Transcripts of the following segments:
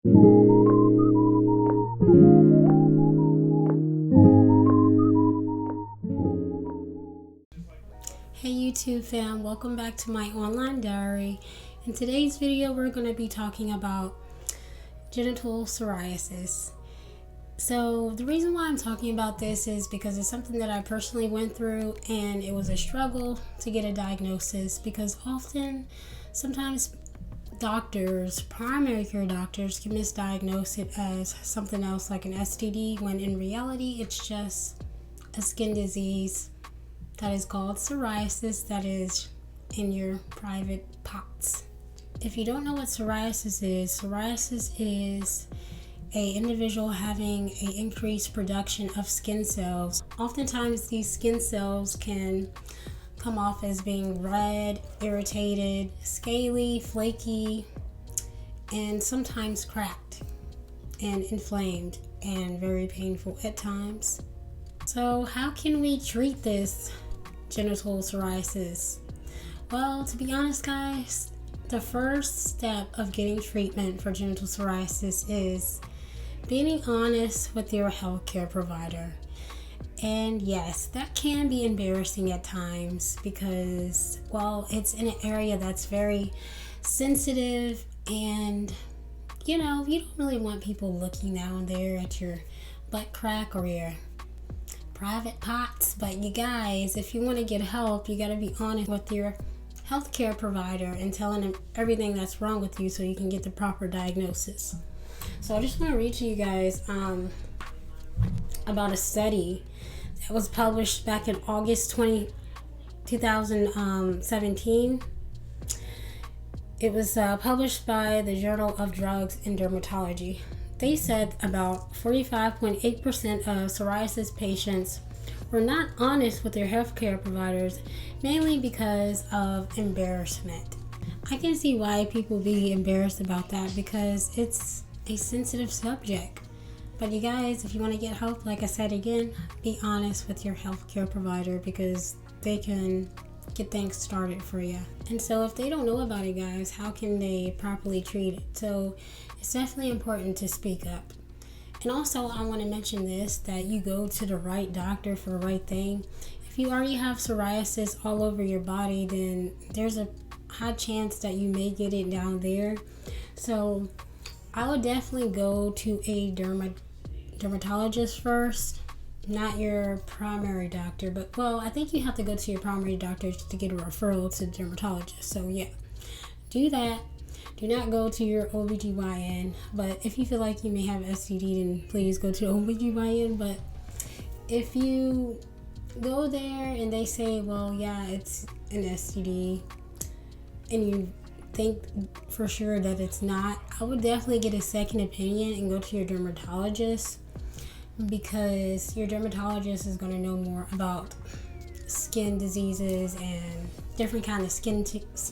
Hey YouTube fam, welcome back to my online diary. In today's video we're going to be talking about genital psoriasis. So the reason why I'm talking about this is because it's something that I personally went through, and it was a struggle to get a diagnosis because sometimes doctors, primary care doctors, can misdiagnose it as something else like an STD when in reality it's just a skin disease that is called psoriasis that is in your private parts. If you don't know what psoriasis is a individual having an increased production of skin cells. Oftentimes these skin cells can come off as being red, irritated, scaly, flaky, and sometimes cracked and inflamed and very painful at times. So how can we treat this genital psoriasis? Well, to be honest guys, the first step of getting treatment for genital psoriasis is being honest with your healthcare provider. And yes, that can be embarrassing at times because, well, it's in an area that's very sensitive, and you don't really want people looking down there at your butt crack or your private parts. But you guys, if you want to get help, you got to be honest with your healthcare provider and telling them everything that's wrong with you so you can get the proper diagnosis. So I just want to read to you guys about a study that was published back in August 2017. It was published by the Journal of Drugs and Dermatology. They said about 45.8% of psoriasis patients were not honest with their healthcare providers, mainly because of embarrassment. I can see why people be embarrassed about that because it's a sensitive subject. But you guys, if you want to get help, like I said again, be honest with your healthcare provider because they can get things started for you. And so if they don't know about it, guys, how can they properly treat it? So it's definitely important to speak up. And also I want to mention this, that you go to the right doctor for the right thing. If you already have psoriasis all over your body, then there's a high chance that you may get it down there. So I would definitely go to a dermatologist first, not your primary doctor. But I think you have to go to your primary doctor to get a referral to the dermatologist. So yeah, do that. Do not go to your OBGYN. But if you feel like you may have STD, then please go to the OBGYN. But if you go there and they say, well, yeah, it's an STD, and you think for sure that it's not, I would definitely get a second opinion and go to your dermatologist, because your dermatologist is going to know more about skin diseases and different kind of skin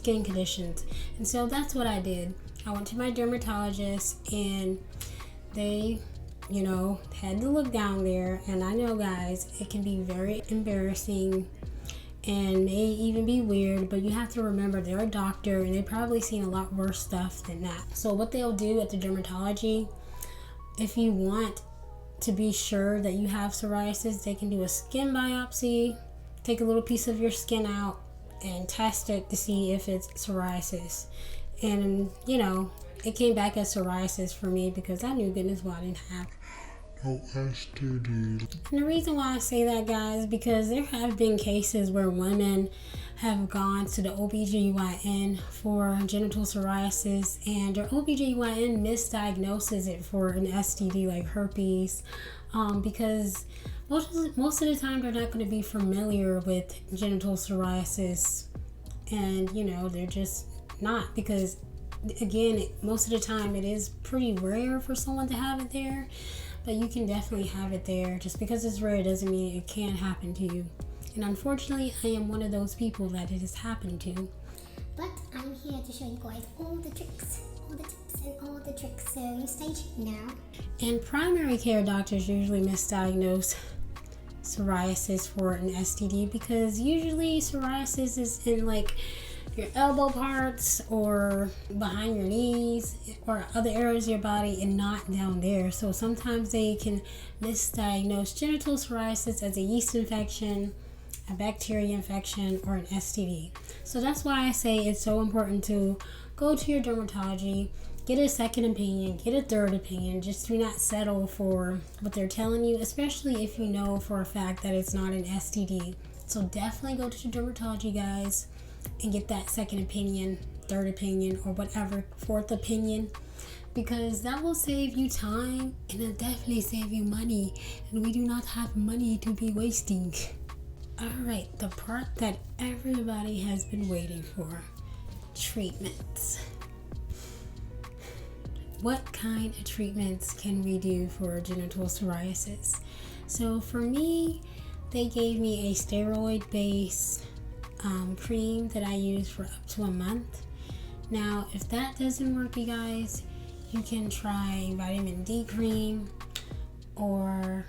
conditions. And so that's what I did. I went to my dermatologist and they had to look down there. And I know, guys, it can be very embarrassing and may even be weird, but you have to remember they're a doctor and they've probably seen a lot worse stuff than that. So what they'll do at the dermatology, if you want to be sure that you have psoriasis, they can do a skin biopsy, take a little piece of your skin out and test it to see if it's psoriasis. And it came back as psoriasis for me because I knew goodness well I didn't have no STD. And the reason why I say that, guys, because there have been cases where women have gone to the OBGYN for genital psoriasis, and their OBGYN misdiagnoses it for an STD like herpes, because most of the time they're not going to be familiar with genital psoriasis, and they're just not, because again, most of the time it is pretty rare for someone to have it there. But you can definitely have it there. Just because it's rare doesn't mean it can't happen to you. And unfortunately, I am one of those people that it has happened to. But I'm here to show you guys all the tricks, all the tips, and all the tricks. So you stay tuned now. And primary care doctors usually misdiagnose psoriasis for an STD because usually psoriasis is in your elbow parts or behind your knees or other areas of your body and not down there. So sometimes they can misdiagnose genital psoriasis as a yeast infection, a bacteria infection, or an STD. So that's why I say it's so important to go to your dermatology, get a second opinion, get a third opinion. Just do not settle for what they're telling you, especially if you know for a fact that it's not an STD. So definitely go to your dermatology, guys, and get that second opinion, third opinion, or whatever, fourth opinion, because that will save you time and it'll definitely save you money, and we do not have money to be wasting. Alright, the part that everybody has been waiting for, treatments. What kind of treatments can we do for genital psoriasis? So for me, they gave me a steroid-based cream that I use for up to a month. Now, if that doesn't work, you guys, you can try vitamin D cream or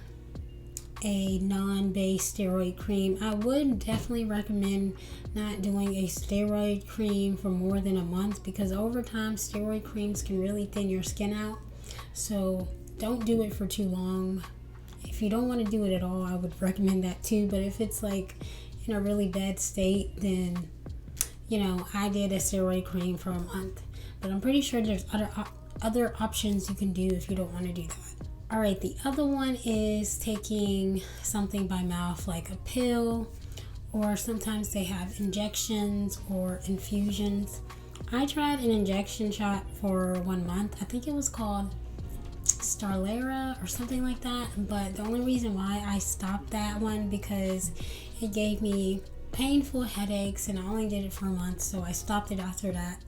a non-based steroid cream. I would definitely recommend not doing a steroid cream for more than a month, because over time steroid creams can really thin your skin out. So don't do it for too long. If you don't want to do it at all, I would recommend that too. But if it's like in a really bad state, then I did a steroid cream for a month. But I'm pretty sure there's other options you can do if you don't want to do that. Alright, the other one is taking something by mouth, like a pill, or sometimes they have injections or infusions. I tried an injection shot for 1 month. I think it was called Starlera or something like that, but the only reason why I stopped that one because it gave me painful headaches and I only did it for a month, so I stopped it after that.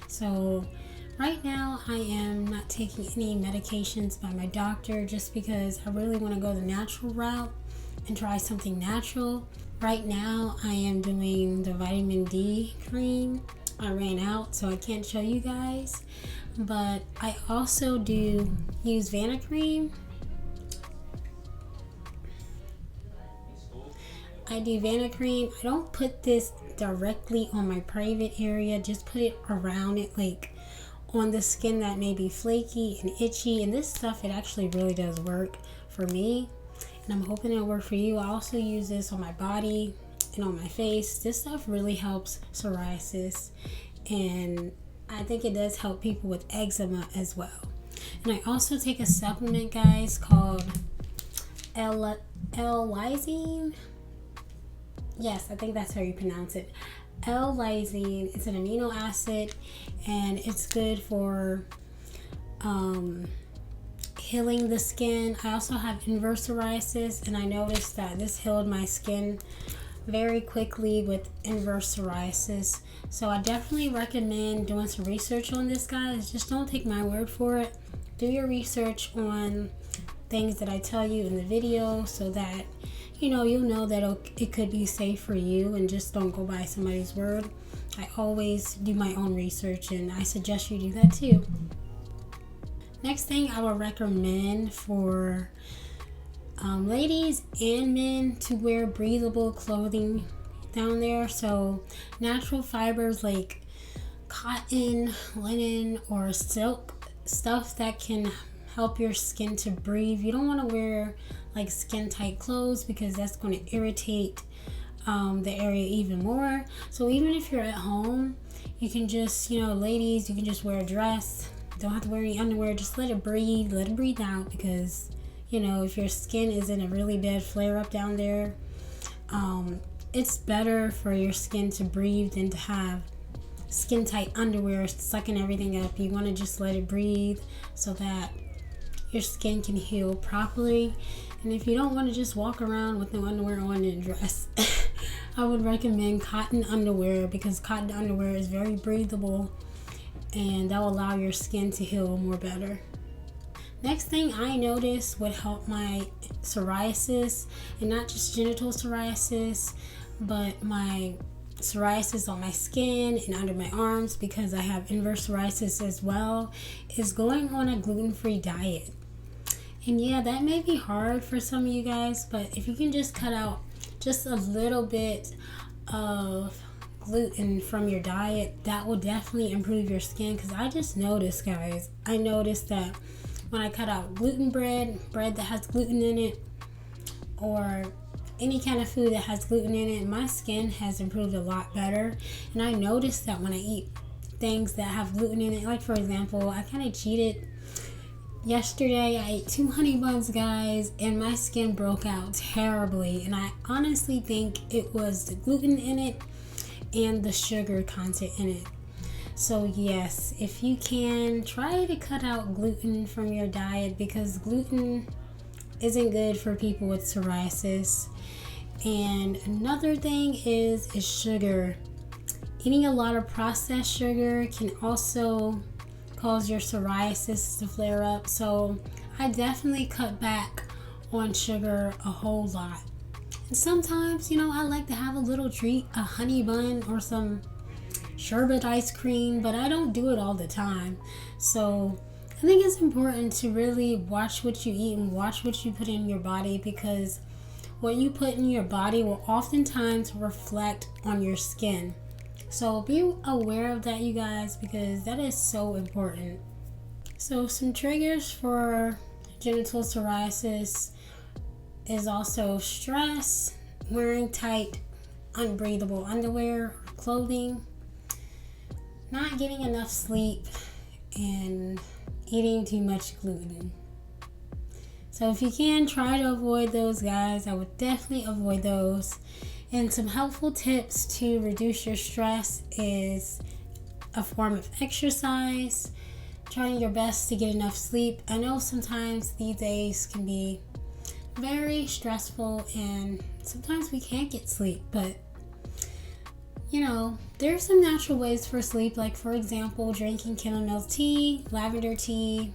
So right now I am not taking any medications by my doctor just because I really want to go the natural route and try something natural. Right now I am doing the vitamin D cream. I ran out, so I can't show you guys, but I also do use Vanicream. I do Vanicream. I don't put this directly on my private area, just put it around it, like on the skin that may be flaky and itchy, and this stuff, it actually really does work for me, and I'm hoping it'll work for you. I also use this on my body and on my face. This stuff really helps psoriasis, and I think it does help people with eczema as well. And I also take a supplement, guys, called L-lysine. Yes, I think that's how you pronounce it. L-lysine. It's an amino acid, and it's good for healing the skin. I also have inverse psoriasis, and I noticed that this healed my skin very quickly with inverse psoriasis. So I definitely recommend doing some research on this, guys. Just don't take my word for it. Do your research on things that I tell you in the video, so that you'll know that it could be safe for you, and just don't go by somebody's word. I always do my own research, and I suggest you do that too. Next thing I would recommend for ladies and men to wear breathable clothing down there. So natural fibers like cotton, linen, or silk, stuff that can help your skin to breathe. You don't want to wear like skin tight clothes, because that's going to irritate the area even more. So even if you're at home, you can just, ladies, you can just wear a dress. Don't have to wear any underwear. Just let it breathe out, because if your skin is in a really bad flare up down there, it's better for your skin to breathe than to have skin tight underwear sucking everything up. You want to just let it breathe so that your skin can heal properly. And if you don't want to just walk around with no underwear on and a dress, I would recommend cotton underwear, because cotton underwear is very breathable, and that will allow your skin to heal more better. Next thing I noticed would help my psoriasis, and not just genital psoriasis, but my psoriasis on my skin and under my arms, because I have inverse psoriasis as well, is going on a gluten-free diet. And yeah, that may be hard for some of you guys, but if you can just cut out just a little bit of gluten from your diet, that will definitely improve your skin. Because I just noticed, guys, I noticed that when I cut out gluten bread that has gluten in it, or any kind of food that has gluten in it, my skin has improved a lot better. And I noticed that when I eat things that have gluten in it, like for example, I kind of cheated. Yesterday I ate 2 honey buns, guys, and my skin broke out terribly. And I honestly think it was the gluten in it and the sugar content in it. So yes, if you can, try to cut out gluten from your diet, because gluten isn't good for people with psoriasis. And another thing is sugar. Eating a lot of processed sugar can also cause your psoriasis to flare up. So I definitely cut back on sugar a whole lot. And sometimes, I like to have a little treat, a honey bun or some sherbet ice cream, but I don't do it all the time. So I think it's important to really watch what you eat and watch what you put in your body, because what you put in your body will oftentimes reflect on your skin. So be aware of that, you guys, because that is so important. So some triggers for genital psoriasis is also stress, wearing tight, unbreathable underwear or clothing, not getting enough sleep, and eating too much gluten. So if you can, try to avoid those, guys. I would definitely avoid those. And some helpful tips to reduce your stress is a form of exercise, trying your best to get enough sleep. I know sometimes these days can be very stressful and sometimes we can't get sleep, but there's some natural ways for sleep, like for example, drinking chamomile tea, lavender tea,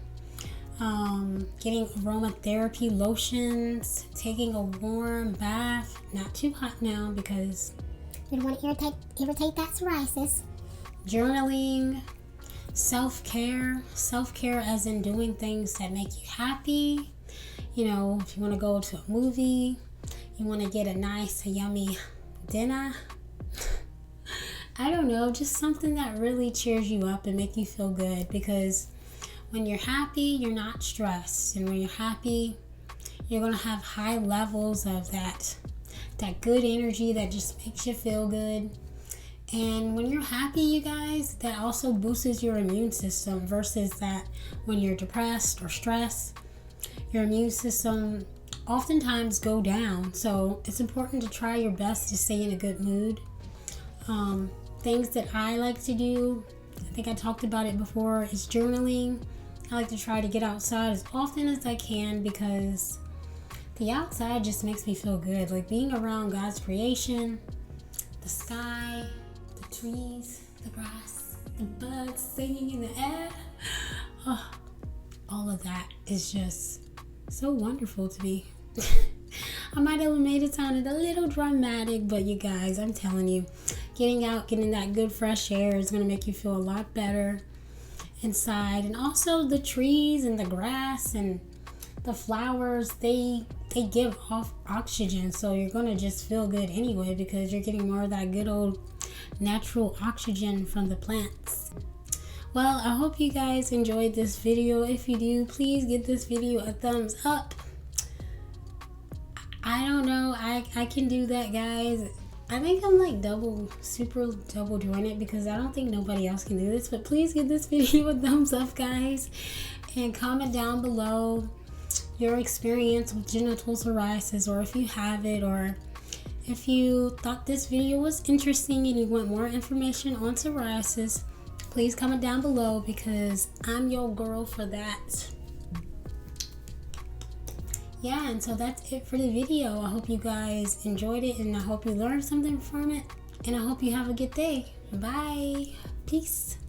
getting aromatherapy lotions, taking a warm bath, not too hot now because we don't want to irritate that psoriasis. Journaling, self-care as in doing things that make you happy. If you want to go to a movie, you want to get a nice, yummy dinner. I don't know, just something that really cheers you up and make you feel good, because when you're happy, you're not stressed. And when you're happy, you're going to have high levels of that good energy that just makes you feel good. And when you're happy, you guys, that also boosts your immune system, versus that when you're depressed or stressed, your immune system oftentimes go down. So it's important to try your best to stay in a good mood. Things that I like to do, I think I talked about it before, is journaling. I like to try to get outside as often as I can, because the outside just makes me feel good. Like being around God's creation, the sky, the trees, the grass, the birds singing in the air. Oh, all of that is just so wonderful to me. I might have made it sound a little dramatic, but you guys, I'm telling you, getting out, getting that good fresh air is going to make you feel a lot better inside. And also the trees and the grass and the flowers, they give off oxygen, so you're going to just feel good anyway, because you're getting more of that good old natural oxygen from the plants. Well, I hope you guys enjoyed this video. If you do, please give this video a thumbs up. I don't know, I can do that, guys. I think I'm like super double jointed, because I don't think nobody else can do this. But please give this video a thumbs up, guys, and comment down below your experience with genital psoriasis, or if you have it, or if you thought this video was interesting and you want more information on psoriasis. Please comment down below, because I'm your girl for that. Yeah, and so that's it for the video. I hope you guys enjoyed it, and I hope you learned something from it, and I hope you have a good day. Bye. Peace.